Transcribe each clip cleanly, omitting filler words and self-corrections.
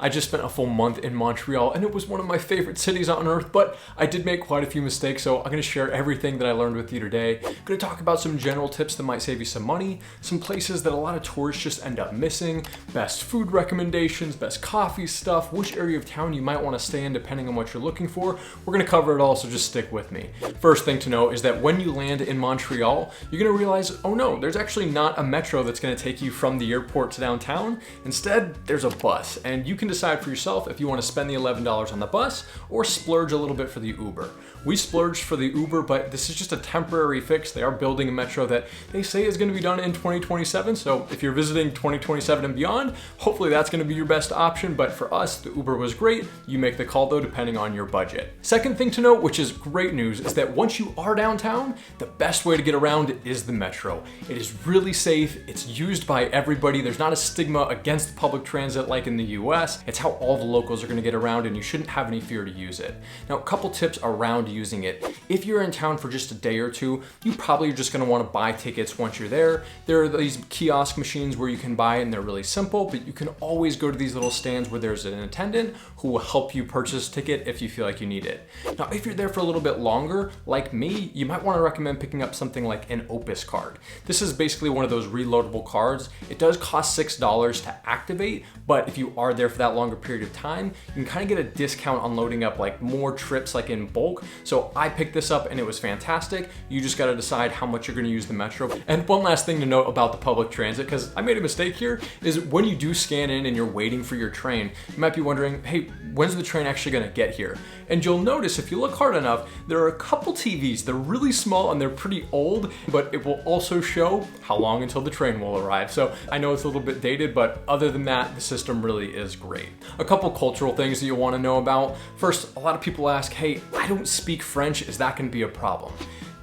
I just spent a full month in Montreal and it was one of my favorite cities on earth, but I did make quite a few mistakes, so I'm gonna share everything that I learned with you today. I'm gonna talk about some general tips that might save you some money, some places that a lot of tourists just end up missing, best food recommendations, best coffee stuff, which area of town you might wanna stay in depending on what you're looking for. We're gonna cover it all, so just stick with me. First thing to know is that when you land in Montreal, you're gonna realize, oh no, there's actually not a metro that's gonna take you from the airport to downtown. Instead, there's a bus, and you can decide for yourself if you want to spend the $11 on the bus or splurge a little bit for the Uber. We splurged for the Uber, but this is just a temporary fix. They are building a metro that they say is going to be done in 2027, so if you're visiting 2027 and beyond, hopefully that's going to be your best option, but for us, the Uber was great. You make the call though, depending on your budget. Second thing to note, which is great news, is that once you are downtown, the best way to get around is the metro. It is really safe. It's used by everybody. There's not a stigma against public transit like in the US. It's how all the locals are going to get around, and you shouldn't have any fear to use it. Now, a couple tips around using it. If you're in town for just a day or two, you probably are just going to want to buy tickets once you're there. There are these kiosk machines where you can buy it and they're really simple, but you can always go to these little stands where there's an attendant who will help you purchase a ticket if you feel like you need it. Now, if you're there for a little bit longer, like me, you might want to recommend picking up something like an Opus card. This is basically one of those reloadable cards. It does cost $6 to activate, but if you are there for that longer period of time, you can kind of get a discount on loading up like more trips like in bulk. So I picked this up and it was fantastic. You just got to decide how much you're going to use the metro. And one last thing to note about the public transit, because I made a mistake here, is when you do scan in and you're waiting for your train, you might be wondering, hey, when's the train actually going to get here? And you'll notice if you look hard enough, there are a couple TVs. They're really small and they're pretty old, but it will also show how long until the train will arrive. So I know it's a little bit dated, but other than that, the system really is great. A couple cultural things that you'll want to know about. First, a lot of people ask, hey, I don't speak French, is that going to be a problem?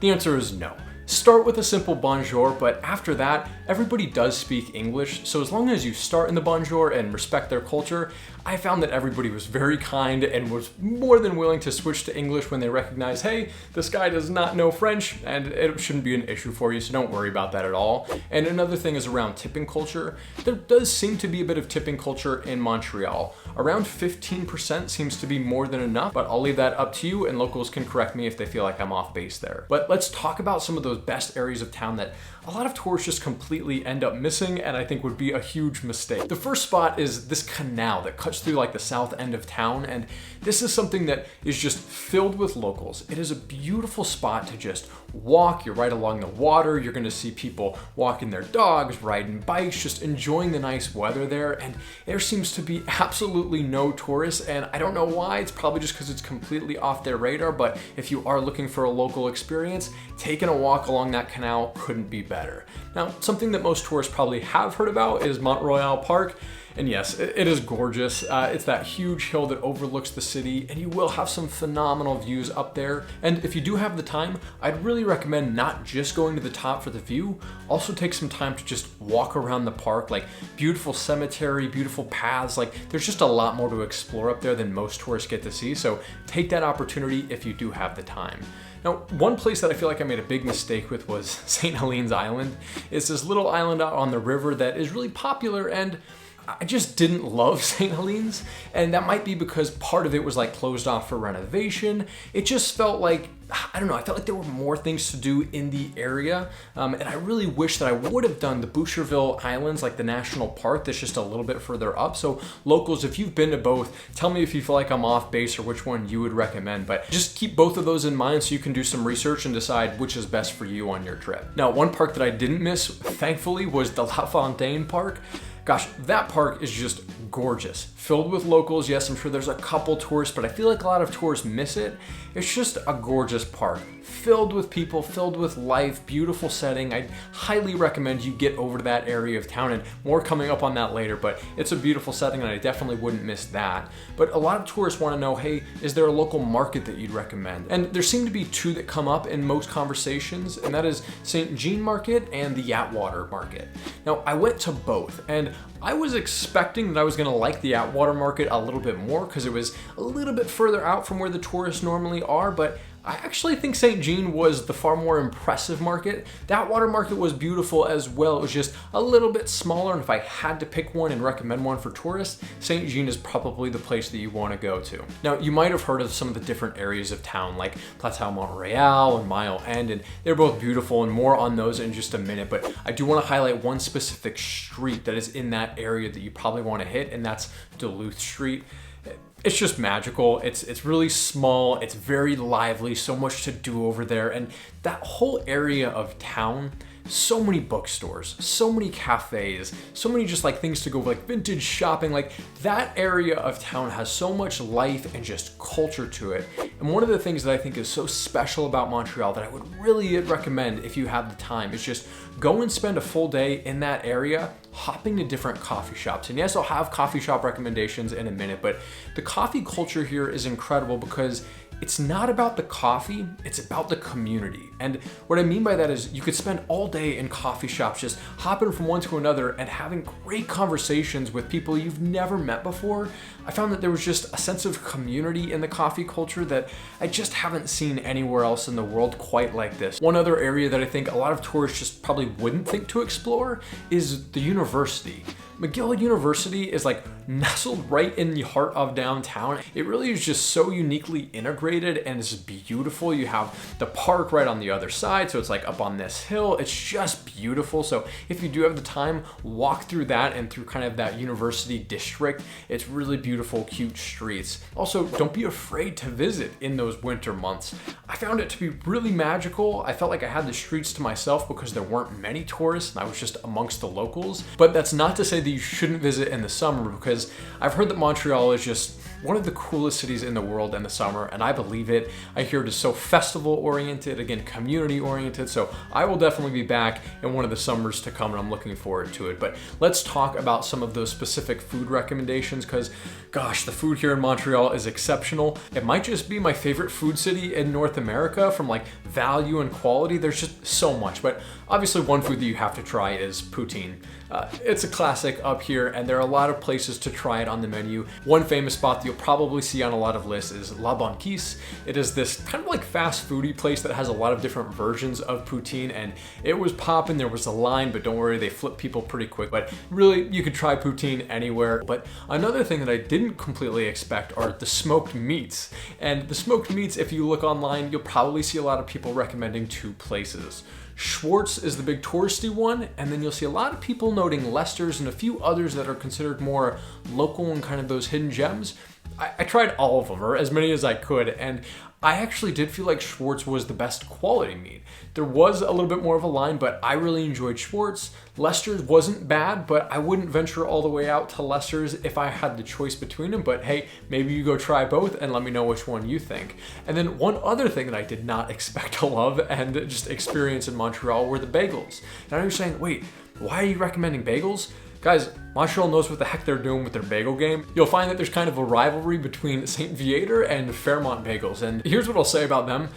The answer is no. Start with a simple bonjour, but after that, everybody does speak English, so as long as you start in the bonjour and respect their culture, I found that everybody was very kind and was more than willing to switch to English when they recognize, hey, this guy does not know French, and it shouldn't be an issue for you, so don't worry about that at all. And another thing is around tipping culture. There does seem to be a bit of tipping culture in Montreal. Around 15% seems to be more than enough, but I'll leave that up to you, and locals can correct me if they feel like I'm off base there. But let's talk about some of those best areas of town that a lot of tourists just completely end up missing, and I think would be a huge mistake. The first spot is this canal that cuts through like the south end of town, and this is something that is just filled with locals. It is a beautiful spot to just walk. You're right along the water. You're gonna see people walking their dogs, riding bikes, just enjoying the nice weather there, and there seems to be absolutely no tourists, and I don't know why. It's probably just because it's completely off their radar, but if you are looking for a local experience, taking a walk along that canal couldn't be better. Now, something that most tourists probably have heard about is Montreal Park. And yes, it is gorgeous. It's that huge hill that overlooks the city, and you will have some phenomenal views up there. And if you do have the time, I'd really recommend not just going to the top for the view, also take some time to just walk around the park, like beautiful cemetery, beautiful paths. Like there's just a lot more to explore up there than most tourists get to see. So take that opportunity if you do have the time. Now, one place that I feel like I made a big mistake with was St. Helene's Island. It's this little island out on the river that is really popular, and I just didn't love St. Helene's, and that might be because part of it was like closed off for renovation. It just felt like, I don't know, I felt like there were more things to do in the area, and I really wish that I would have done the Boucherville Islands, like the national park that's just a little bit further up. So locals, if you've been to both, tell me if you feel like I'm off base or which one you would recommend, but just keep both of those in mind so you can do some research and decide which is best for you on your trip. Now, one park that I didn't miss, thankfully, was the La Fontaine Park. Gosh, that park is just gorgeous. Filled with locals. Yes, I'm sure there's a couple tourists, but I feel like a lot of tourists miss it. It's just a gorgeous park. Filled with people, filled with life, beautiful setting. I highly recommend you get over to that area of town, and more coming up on that later, but it's a beautiful setting and I definitely wouldn't miss that. But a lot of tourists want to know, hey, is there a local market that you'd recommend? And there seem to be two that come up in most conversations, and that is St. Jean Market and the Atwater Market. Now, I went to both, and I was expecting that I was gonna like the Atwater Market a little bit more because it was a little bit further out from where the tourists normally are, but I actually think St. Jean was the far more impressive market. That water market was beautiful as well. It was just a little bit smaller, and if I had to pick one and recommend one for tourists, St. Jean is probably the place that you want to go to. Now, you might have heard of some of the different areas of town, like Plateau Montreal and Mile End, and they're both beautiful, and more on those in just a minute, but I do want to highlight one specific street that is in that area that you probably want to hit, and that's Duluth Street. It's just magical. It's really small. It's very lively. So much to do over there. And that whole area of town, so many bookstores, so many cafes, so many just like things to go, like vintage shopping. Like that area of town has so much life and just culture to it. And one of the things that I think is so special about Montreal that I would really recommend if you have the time is just go and spend a full day in that area hopping to different coffee shops. And yes, I'll have coffee shop recommendations in a minute, but the coffee culture here is incredible because it's not about the coffee, it's about the community. And what I mean by that is you could spend all day in coffee shops just hopping from one to another and having great conversations with people you've never met before. I found that there was just a sense of community in the coffee culture that I just haven't seen anywhere else in the world quite like this. One other area that I think a lot of tourists just probably wouldn't think to explore is the university. McGill University is like nestled right in the heart of downtown. It really is just so uniquely integrated and it's beautiful. You have the park right on the other side, so it's like up on this hill. It's just beautiful. So if you do have the time, walk through that and through kind of that university district. It's really beautiful, cute streets. Also, don't be afraid to visit in those winter months. I found it to be really magical. I felt like I had the streets to myself because there weren't many tourists and I was just amongst the locals. But that's not to say that you shouldn't visit in the summer, because I've heard that Montreal is just one of the coolest cities in the world in the summer, and I believe it. I hear it is so festival oriented, again, community oriented, so I will definitely be back in one of the summers to come and I'm looking forward to it. But let's talk about some of those specific food recommendations because gosh, the food here in Montreal is exceptional. It might just be my favorite food city in North America from like value and quality. There's just so much, but obviously one food that you have to try is poutine. It's a classic up here and there are a lot of places to try it on the menu. One famous spot that you'll probably see on a lot of lists is La Banquise. It is this kind of like fast foodie place that has a lot of different versions of poutine and it was popping. There was a line, but don't worry, they flip people pretty quick. But really, you could try poutine anywhere. But another thing that I didn't completely expect are the smoked meats. And the smoked meats, if you look online, you'll probably see a lot of people recommending two places. Schwartz is the big touristy one, and then you'll see a lot of people noting Lester's and a few others that are considered more local and kind of those hidden gems. I tried all of them, or as many as I could, and I actually did feel like Schwartz was the best quality meat. There was a little bit more of a line, but I really enjoyed Schwartz. Lester's wasn't bad, but I wouldn't venture all the way out to Lester's if I had the choice between them. But hey, maybe you go try both and let me know which one you think. And then one other thing that I did not expect to love and just experience in Montreal were the bagels. Now you're saying, wait, why are you recommending bagels? Guys, Montreal knows what the heck they're doing with their bagel game. You'll find that there's kind of a rivalry between St. Viator and Fairmont Bagels. And here's what I'll say about them.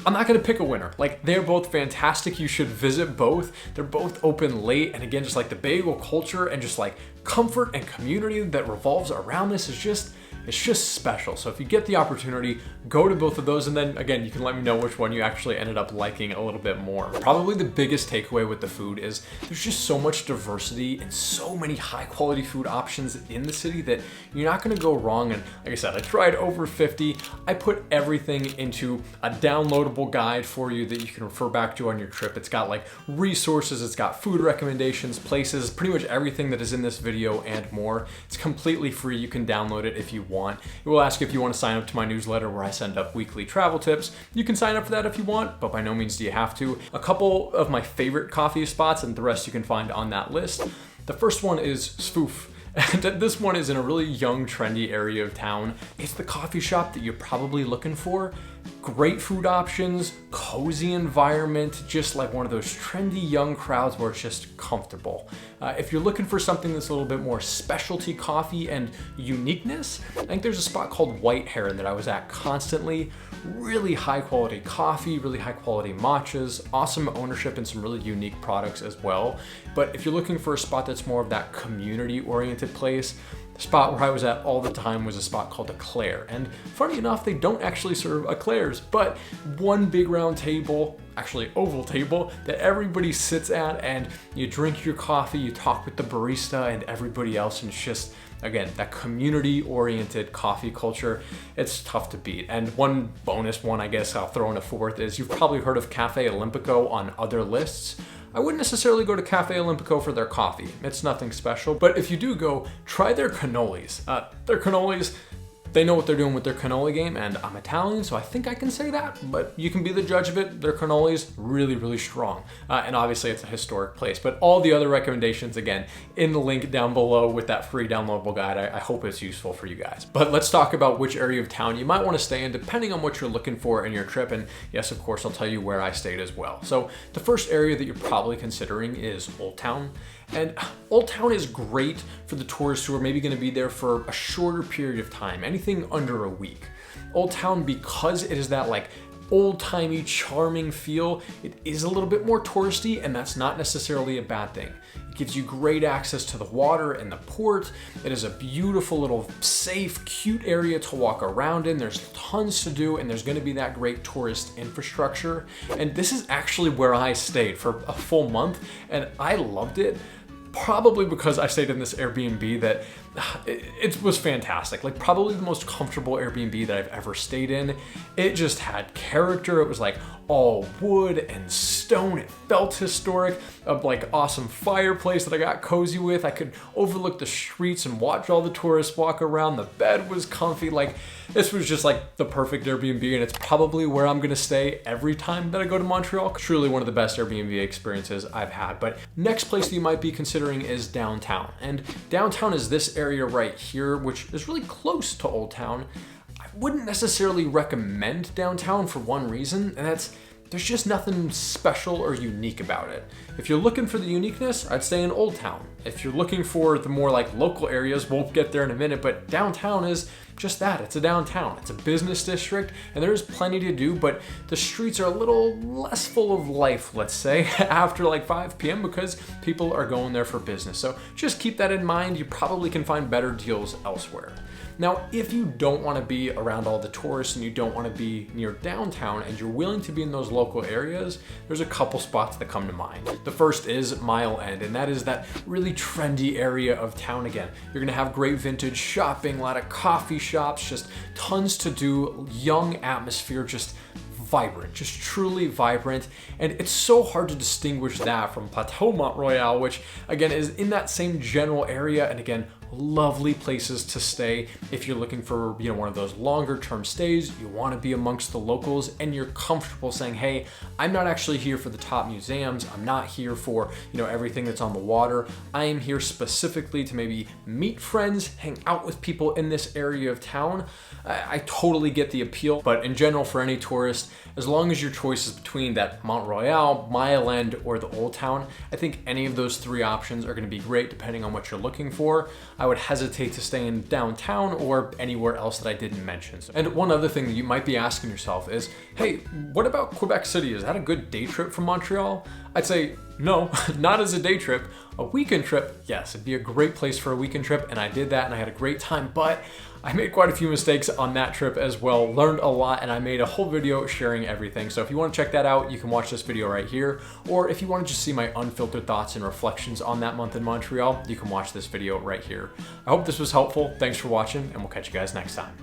I'm not gonna pick a winner. Like, they're both fantastic. You should visit both. They're both open late. And again, just like the bagel culture and just like comfort and community that revolves around this is just, it's just special. So if you get the opportunity, go to both of those. And then again, you can let me know which one you actually ended up liking a little bit more. Probably the biggest takeaway with the food is there's just so much diversity and so many high quality food options in the city that you're not gonna go wrong. And like I said, I tried over 50. I put everything into a downloadable guide for you that you can refer back to on your trip. It's got like resources, it's got food recommendations, places, pretty much everything that is in this video and more. It's completely free. You can download it if you want. It will ask if you want to sign up to my newsletter where I send up weekly travel tips. You can sign up for that if you want, but by no means do you have to. A couple of my favorite coffee spots and the rest you can find on that list. The first one is Spoof. And this one is in a really young, trendy area of town. It's the coffee shop that you're probably looking for. Great food options, cozy environment, just like one of those trendy young crowds where it's just comfortable. If you're looking for something that's a little bit more specialty coffee and uniqueness, I think there's a spot called White Heron that I was at constantly. Really high quality coffee, really high quality matchas, awesome ownership and some really unique products as well. But if you're looking for a spot that's more of that community oriented place, the spot where I was at all the time was a spot called Eclair. And funny enough, they don't actually serve eclairs, but one big round table, actually oval table, that everybody sits at and you drink your coffee, you talk with the barista and everybody else, and it's just, again, that community-oriented coffee culture, it's tough to beat. And one bonus one, I guess I'll throw in a fourth, is you've probably heard of Cafe Olimpico on other lists. I wouldn't necessarily go to Cafe Olimpico for their coffee. It's nothing special, but if you do go, try their cannolis. Their cannolis, they know what they're doing with their cannoli game, and I'm Italian, so I think I can say that, but you can be the judge of it. Their cannolis, really, really strong. And obviously it's a historic place, but all the other recommendations, again, in the link down below with that free downloadable guide. I hope it's useful for you guys. But let's talk about which area of town you might want to stay in depending on what you're looking for in your trip. And yes, of course, I'll tell you where I stayed as well. So the first area that you're probably considering is Old Town. And Old Town is great for the tourists who are maybe going to be there for a shorter period of time, anything under a week. Old Town, because it is that like old-timey, charming feel, it is a little bit more touristy, and that's not necessarily a bad thing. It gives you great access to the water and the port. It is a beautiful little safe, cute area to walk around in. There's tons to do, and there's going to be that great tourist infrastructure. And this is actually where I stayed for a full month, and I loved it. Probably because I stayed in this Airbnb that it was fantastic. Like probably the most comfortable Airbnb that I've ever stayed in. It just had character. It was like all wood and stone. It felt historic. A like awesome fireplace that I got cozy with. I could overlook the streets and watch all the tourists walk around. The bed was comfy. Like this was just like the perfect Airbnb, and it's probably where I'm gonna stay every time that I go to Montreal. Truly one of the best Airbnb experiences I've had. But next place that you might be considering is downtown. And downtown is this area right here, which is really close to Old Town. I wouldn't necessarily recommend downtown for one reason, and that's there's just nothing special or unique about it. If you're looking for the uniqueness, I'd stay in Old Town. If you're looking for the more like local areas, we'll get there in a minute, but downtown is just that. It's a downtown. It's a business district, and there's plenty to do, but the streets are a little less full of life, let's say, after like 5 p.m. because people are going there for business. So just keep that in mind. You probably can find better deals elsewhere. Now, if you don't want to be around all the tourists and you don't want to be near downtown and you're willing to be in those local areas, there's a couple spots that come to mind. The first is Mile End, and that is that really trendy area of town again. You're gonna have great vintage shopping, a lot of coffee shops, just tons to do, young atmosphere, just vibrant, just truly vibrant. And it's so hard to distinguish that from Plateau Montreal, which again is in that same general area, and again, lovely places to stay. If you're looking for, one of those longer term stays, you want to be amongst the locals and you're comfortable saying, hey, I'm not actually here for the top museums. I'm not here for, everything that's on the water. I am here specifically to maybe meet friends, hang out with people in this area of town. I totally get the appeal, but in general, for any tourist, as long as your choice is between that Montreal, Mile End, or the Old Town, I think any of those three options are going to be great depending on what you're looking for. I would hesitate to stay in downtown or anywhere else that I didn't mention. And one other thing that you might be asking yourself is, hey, what about Quebec City? Is that a good day trip from Montreal? I'd say no, not as a day trip. A weekend trip, yes, it'd be a great place for a weekend trip, and I did that and I had a great time, but I made quite a few mistakes on that trip as well, learned a lot, and I made a whole video sharing everything. So if you want to check that out, you can watch this video right here, or if you want to just see my unfiltered thoughts and reflections on that month in Montreal, you can watch this video right here. I hope this was helpful. Thanks for watching, and we'll catch you guys next time.